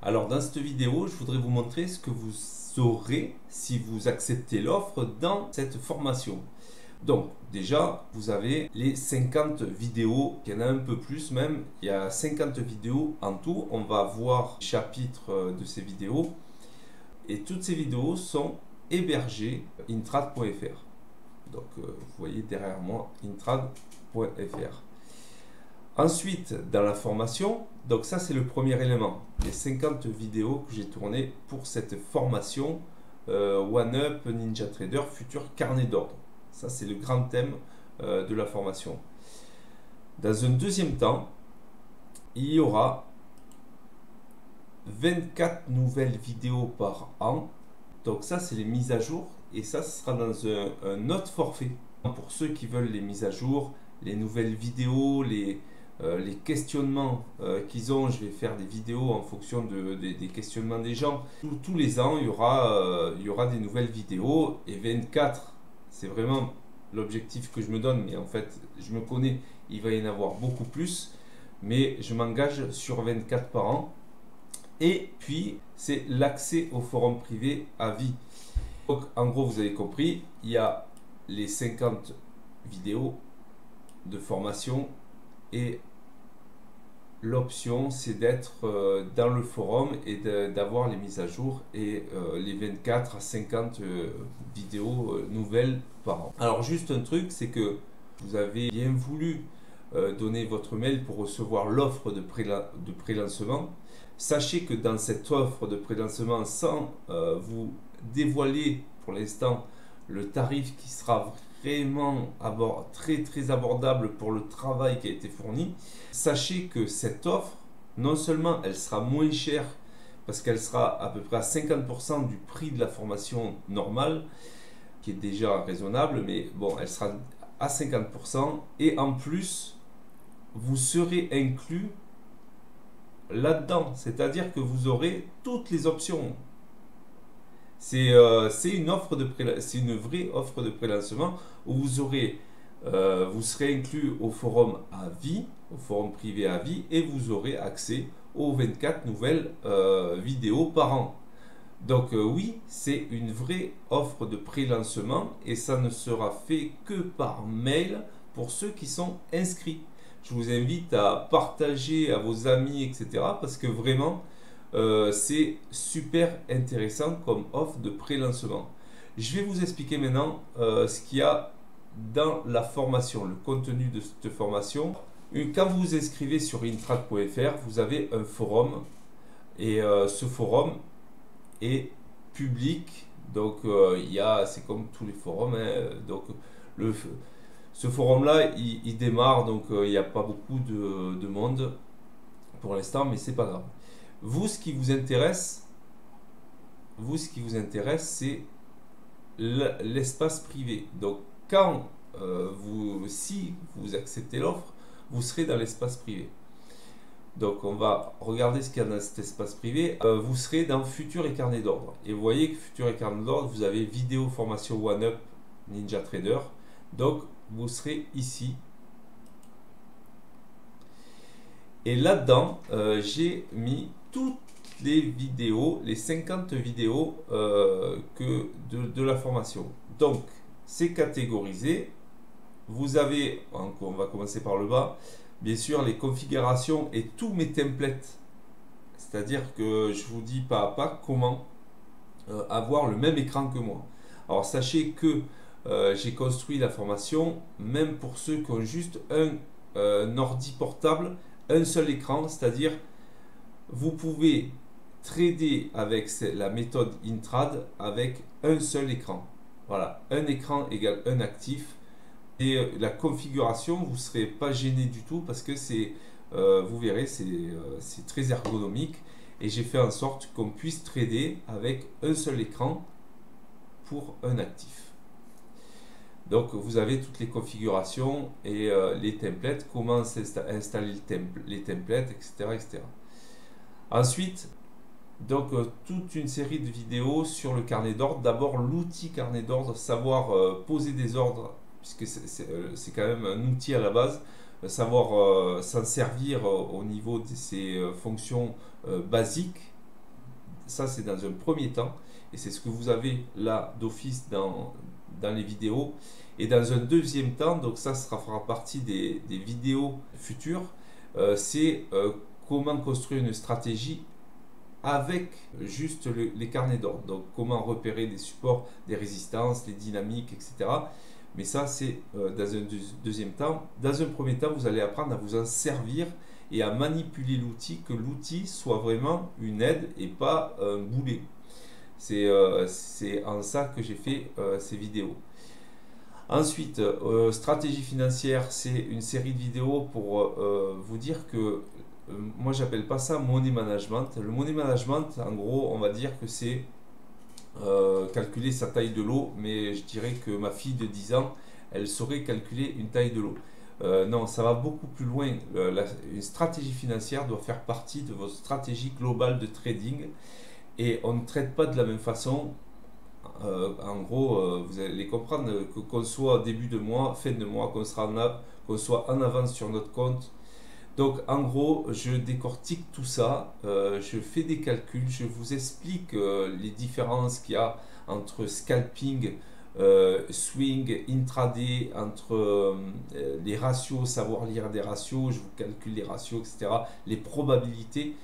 Alors dans cette vidéo, je voudrais vous montrer ce que vous aurez si vous acceptez l'offre dans cette formation. Donc déjà, vous avez les 50 vidéos, il y en a un peu plus même, il y a 50 vidéos en tout. On va voir les chapitres de ces vidéos et toutes ces vidéos sont hébergées intrad.fr. Donc vous voyez derrière moi intrad.fr. Ensuite, dans la formation, donc ça c'est le premier élément, les 50 vidéos que j'ai tournées pour cette formation OneUp NinjaTrader futur carnet d'ordre. Ça c'est le grand thème de la formation. Dans un deuxième temps, il y aura 24 nouvelles vidéos par an. Donc ça c'est les mises à jour et ça ce sera dans un autre forfait. Pour ceux qui veulent les mises à jour, les nouvelles vidéos, les questionnements qu'ils ont, je vais faire des vidéos en fonction des questionnements des gens. Tous les ans, il y aura des nouvelles vidéos et 24, c'est vraiment l'objectif que je me donne, mais en fait, je me connais, il va y en avoir beaucoup plus, mais je m'engage sur 24 par an. Et puis, c'est l'accès au forum privé à vie. Donc, en gros, vous avez compris, il y a les 50 vidéos de formation et l'option c'est d'être dans le forum et d'avoir les mises à jour et les 24 à 50 vidéos nouvelles par an. Alors juste un truc, c'est que vous avez bien voulu donner votre mail pour recevoir l'offre de pré-lancement. Sachez que dans cette offre de pré-lancement, sans vous dévoiler pour l'instant le tarif qui sera vraiment très abordable pour le travail qui a été fourni. Sachez que cette offre, non seulement elle sera moins chère parce qu'elle sera à peu près à 50% du prix de la formation normale, qui est déjà raisonnable, mais bon, elle sera à 50% et en plus, vous serez inclus là-dedans, c'est-à-dire que vous aurez toutes les options. C'est une offre c'est une vraie offre de pré-lancement où vous serez inclus au forum à vie, au forum privé à vie, et vous aurez accès aux 24 nouvelles vidéos par an. Donc oui, c'est une vraie offre de pré-lancement et ça ne sera fait que par mail pour ceux qui sont inscrits. Je vous invite à partager à vos amis, etc. parce que vraiment, c'est super intéressant comme offre de pré-lancement. Je vais vous expliquer maintenant ce qu'il y a dans la formation, le contenu de cette formation. Quand vous vous inscrivez sur intrad.fr, vous avez un forum et ce forum est public. Donc c'est comme tous les forums. Donc ce forum-là, il démarre, donc il n'y a pas beaucoup de monde pour l'instant, mais c'est pas grave. Vous, ce qui vous intéresse, c'est l'espace privé. Donc, si vous acceptez l'offre, vous serez dans l'espace privé. Donc, on va regarder ce qu'il y a dans cet espace privé. Vous serez dans Futur et Carnet d'ordre. Et vous voyez que Futur et Carnet d'ordre, vous avez vidéo formation OneUp NinjaTrader. Donc, vous serez ici. Et là-dedans, j'ai mis toutes les vidéos, les 50 vidéos de la formation. Donc, c'est catégorisé. Vous avez, on va commencer par le bas, bien sûr, les configurations et tous mes templates. C'est-à-dire que je vous dis pas à pas comment avoir le même écran que moi. Alors, sachez que j'ai construit la formation, même pour ceux qui ont juste un ordi portable, un seul écran, c'est-à-dire vous pouvez trader avec la méthode Intrad avec un seul écran. Voilà, un écran égale un actif. Et la configuration, vous ne serez pas gêné du tout parce que vous verrez, c'est très ergonomique. Et j'ai fait en sorte qu'on puisse trader avec un seul écran pour un actif. Donc vous avez toutes les configurations et les templates, comment installer les templates, etc. Ensuite, donc toute une série de vidéos sur le carnet d'ordre. D'abord l'outil carnet d'ordre, savoir poser des ordres, puisque c'est quand même un outil à la base, savoir s'en servir au niveau de ses fonctions basiques. Ça, c'est dans un premier temps. Et c'est ce que vous avez là d'office dans les vidéos. Et dans un deuxième temps, donc ça fera partie des vidéos futures, c'est comment construire une stratégie avec juste les carnets d'ordre. Donc comment repérer des supports, des résistances, les dynamiques, etc. Mais ça, c'est dans un deuxième temps. Dans un premier temps, vous allez apprendre à vous en servir et à manipuler l'outil, que l'outil soit vraiment une aide et pas un boulet. C'est en ça que j'ai fait ces vidéos. Ensuite, stratégie financière, c'est une série de vidéos pour vous dire que moi j'appelle pas ça money management. Le money management, en gros, on va dire que c'est calculer sa taille de l'eau, mais je dirais que ma fille de 10 ans, elle saurait calculer une taille de l'eau. Non, ça va beaucoup plus loin. Une stratégie financière doit faire partie de votre stratégie globale de trading et on ne traite pas de la même façon. En gros, vous allez comprendre qu'on soit début de mois, fin de mois, qu'on soit en avance sur notre compte. Donc en gros, je décortique tout ça, je fais des calculs, je vous explique les différences qu'il y a entre scalping, swing, intraday, entre les ratios, savoir lire des ratios, je vous calcule les ratios, etc., les probabilités.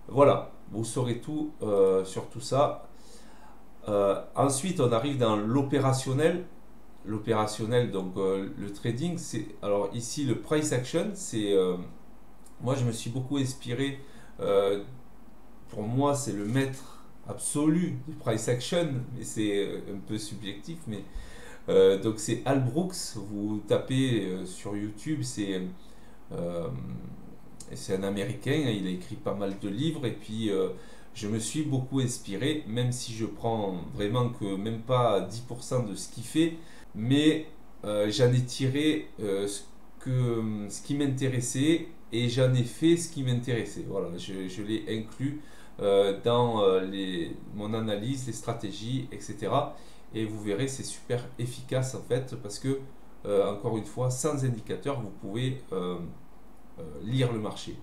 Voilà, vous saurez tout sur tout ça. Ensuite, on arrive dans l'opérationnel. L'opérationnel, donc le trading, c'est alors ici le price action, c'est moi je me suis beaucoup inspiré. Pour moi, c'est le maître absolu du price action, mais c'est un peu subjectif. Mais donc c'est Al Brooks. Vous tapez sur YouTube, c'est un Américain. Il a écrit pas mal de livres et puis je me suis beaucoup inspiré, même si je prends vraiment que même pas 10% de ce qu'il fait, mais j'en ai tiré ce qui m'intéressait et j'en ai fait ce qui m'intéressait. Voilà, je l'ai inclus dans mon analyse, les stratégies, etc. Et vous verrez, c'est super efficace en fait, parce que, encore une fois, sans indicateur, vous pouvez lire le marché.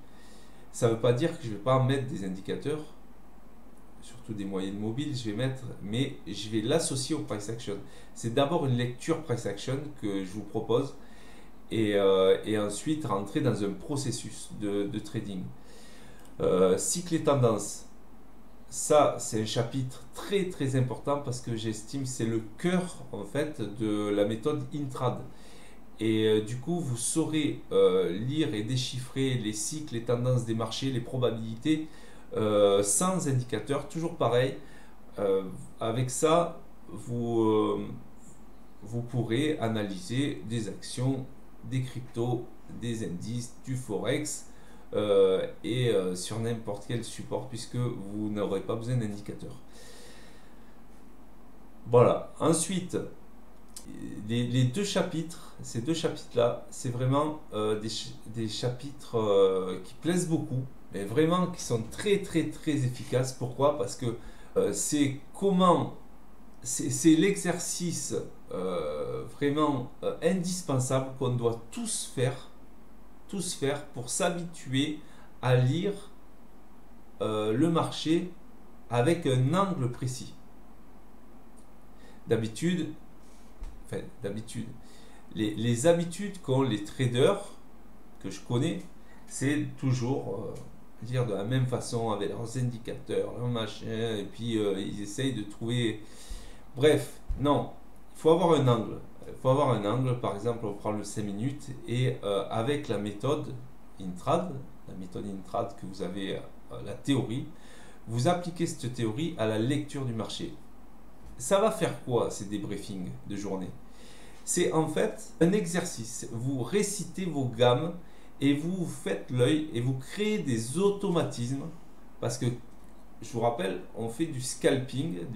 Ça ne veut pas dire que je ne vais pas mettre des indicateurs, surtout des moyennes mobiles, mais je vais l'associer au price action. C'est d'abord une lecture price action que je vous propose et ensuite rentrer dans un processus de trading. Cycle et tendance, ça c'est un chapitre très très important parce que j'estime que c'est le cœur en fait de la méthode Intrad. Et du coup, vous saurez lire et déchiffrer les cycles, les tendances des marchés, les probabilités sans indicateur, toujours pareil. Avec ça, vous pourrez analyser des actions, des cryptos, des indices, du forex et sur n'importe quel support puisque vous n'aurez pas besoin d'indicateur. Voilà. Ensuite, les deux chapitres, ces deux chapitres-là, c'est vraiment des chapitres qui plaisent beaucoup, mais vraiment qui sont très très très efficaces. Pourquoi? Parce que c'est l'exercice vraiment indispensable qu'on doit tous faire pour s'habituer à lire le marché avec un angle précis. D'habitude, les habitudes qu'ont les traders que je connais, c'est toujours lire de la même façon avec leurs indicateurs, leurs machins, et puis ils essayent de trouver. Bref, non, il faut avoir un angle. Il faut avoir un angle, par exemple, on prend le 5 minutes et avec la méthode Intrad, que vous avez, la théorie, vous appliquez cette théorie à la lecture du marché. Ça va faire quoi ces débriefings de journée? C'est en fait un exercice. Vous récitez vos gammes et vous faites l'œil et vous créez des automatismes parce que je vous rappelle, on fait du scalping,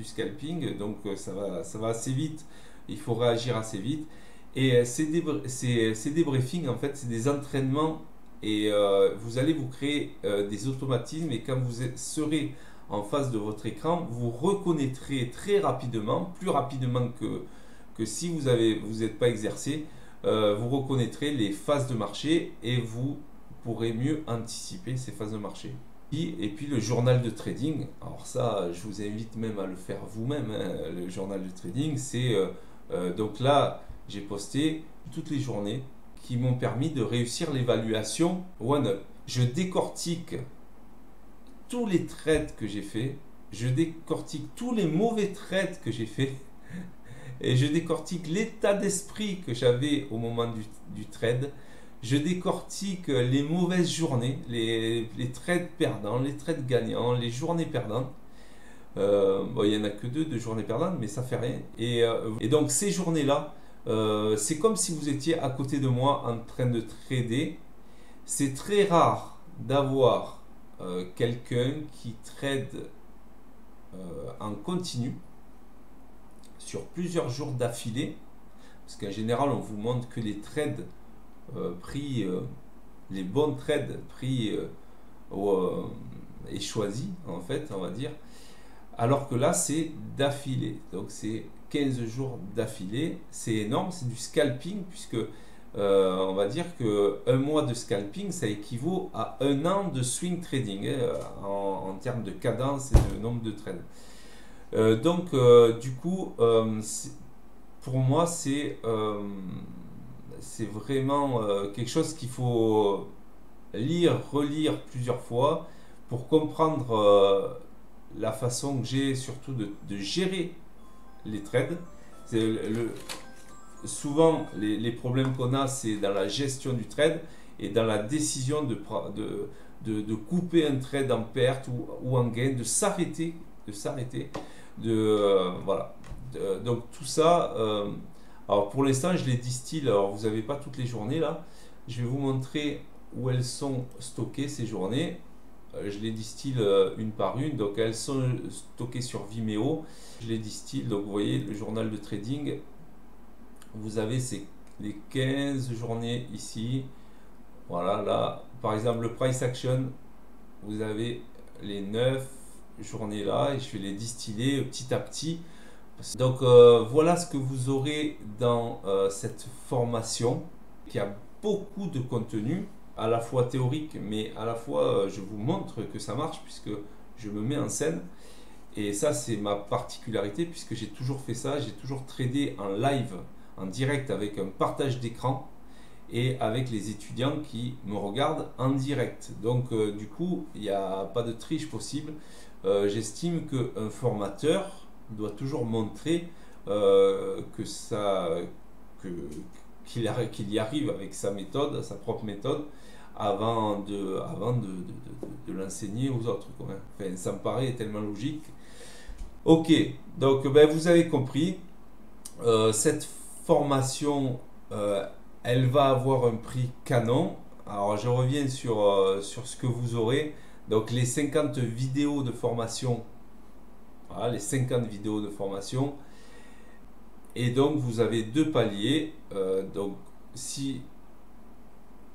donc ça va assez vite, il faut réagir assez vite. Et ces débriefings, en fait, c'est des entraînements et vous allez vous créer des automatismes et quand vous serez en face de votre écran, vous reconnaîtrez très rapidement, plus rapidement que si vous n'êtes pas exercé, vous reconnaîtrez les phases de marché et vous pourrez mieux anticiper ces phases de marché. Et puis le journal de trading, alors ça, je vous invite même à le faire vous-même, hein, le journal de trading, c'est donc là, j'ai posté toutes les journées qui m'ont permis de réussir l'évaluation OneUp. Je décortique tous les trades que j'ai fait, je décortique tous les mauvais trades que j'ai fait, et je décortique l'état d'esprit que j'avais au moment du trade. Je décortique les mauvaises journées, les trades perdants, les trades gagnants, les journées perdantes. Bon, il n'y en a que deux de journées perdantes, mais ça fait rien. Et donc ces journées-là, c'est comme si vous étiez à côté de moi en train de trader. C'est très rare d'avoir quelqu'un qui trade en continu sur plusieurs jours d'affilée. Parce qu'en général, on vous montre que les trades pris, les bons trades pris et choisis, en fait, on va dire. Alors que là, c'est d'affilée. Donc, c'est 15 jours d'affilée. C'est énorme, c'est du scalping, puisque on va dire que un mois de scalping, ça équivaut à un an de swing trading, en termes de cadence et de nombre de trades. Du coup, pour moi, c'est vraiment quelque chose qu'il faut lire, relire plusieurs fois pour comprendre la façon que j'ai surtout de gérer les trades. Souvent, les problèmes qu'on a, c'est dans la gestion du trade et dans la décision de couper un trade en perte ou en gain, de s'arrêter, voilà. Donc tout ça, alors pour l'instant, je les distille. Alors vous n'avez pas toutes les journées là. Je vais vous montrer où elles sont stockées ces journées. Je les distille une par une. Donc elles sont stockées sur Vimeo. Je les distille. Donc vous voyez le journal de trading. Vous avez les 15 journées ici. Voilà, là, par exemple, le price action, vous avez les 9 journées là et je vais les distiller petit à petit. Donc voilà ce que vous aurez dans cette formation qui a beaucoup de contenu, à la fois théorique, mais à la fois je vous montre que ça marche puisque je me mets en scène. Et ça, c'est ma particularité puisque j'ai toujours fait ça, j'ai toujours tradé en live, en direct avec un partage d'écran et avec les étudiants qui me regardent en direct. Donc du coup, il n'y a pas de triche possible. J'estime qu'un formateur doit toujours montrer qu'il y arrive avec sa méthode, sa propre méthode, avant de l'enseigner aux autres, quoi. Enfin, ça me paraît tellement logique. Ok, donc ben, vous avez compris, cette formation, elle va avoir un prix canon. Alors je reviens sur ce que vous aurez. Donc les 50 vidéos de formation, voilà, les 50 vidéos de formation. Et donc vous avez deux paliers. Donc si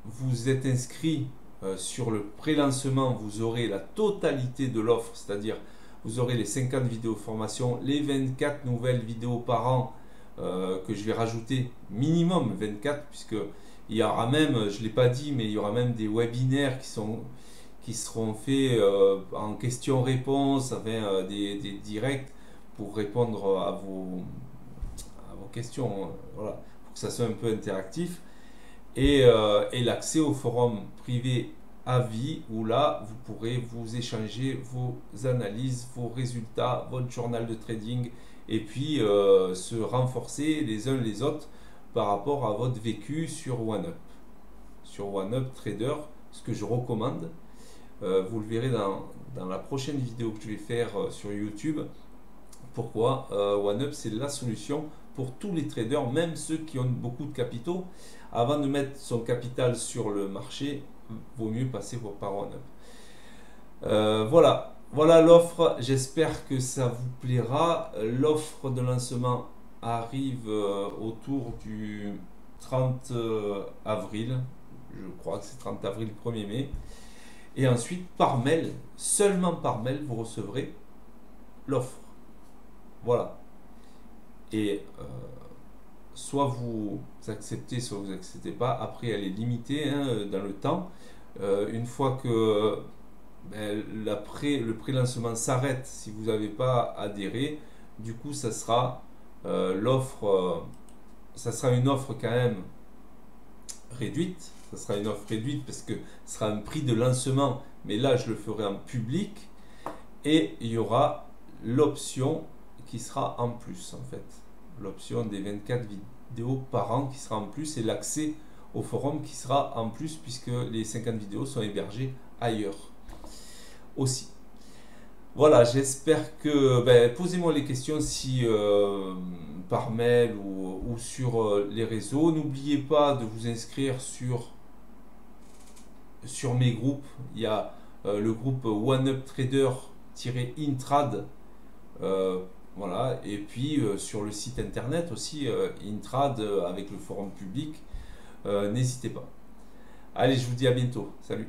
vous êtes inscrit sur le pré-lancement, vous aurez la totalité de l'offre, c'est-à-dire vous aurez les 50 vidéos de formation, les 24 nouvelles vidéos par an que je vais rajouter, minimum 24, puisque il y aura même, je ne l'ai pas dit, mais il y aura même des webinaires qui seront faits en questions-réponses, enfin, des directs pour répondre à vos questions, voilà, pour que ça soit un peu interactif. Et l'accès au forum privé à vie, où là, vous pourrez vous échanger vos analyses, vos résultats, votre journal de trading, et puis se renforcer les uns les autres par rapport à votre vécu sur OneUp. Sur OneUp Trader, ce que je recommande, vous le verrez dans la prochaine vidéo que je vais faire sur YouTube. Pourquoi OneUp, c'est la solution pour tous les traders, même ceux qui ont beaucoup de capitaux. Avant de mettre son capital sur le marché, vaut mieux passer par OneUp. Voilà l'offre. J'espère que ça vous plaira. L'offre de lancement arrive autour du 30 avril. Je crois que c'est 30 avril, 1er mai. Et ensuite, par mail, seulement par mail, vous recevrez l'offre. Voilà. Et soit vous acceptez, soit vous n'acceptez pas. Après, elle est limitée, hein, dans le temps. Une fois que ben, le pré-lancement s'arrête si vous n'avez pas adhéré. Du coup, ça sera ça sera une offre quand même réduite. Ça sera une offre réduite parce que ce sera un prix de lancement, mais là je le ferai en public et il y aura l'option qui sera en plus en fait. L'option des 24 vidéos par an qui sera en plus et l'accès au forum qui sera en plus puisque les 50 vidéos sont hébergées ailleurs aussi. Voilà, j'espère que... posez-moi les questions si par mail ou sur les réseaux. N'oubliez pas de vous inscrire sur mes groupes. Il y a le groupe OneUpTrader-Intrad. Voilà, et puis sur le site internet aussi, Intrad avec le forum public. N'hésitez pas. Allez, je vous dis à bientôt. Salut.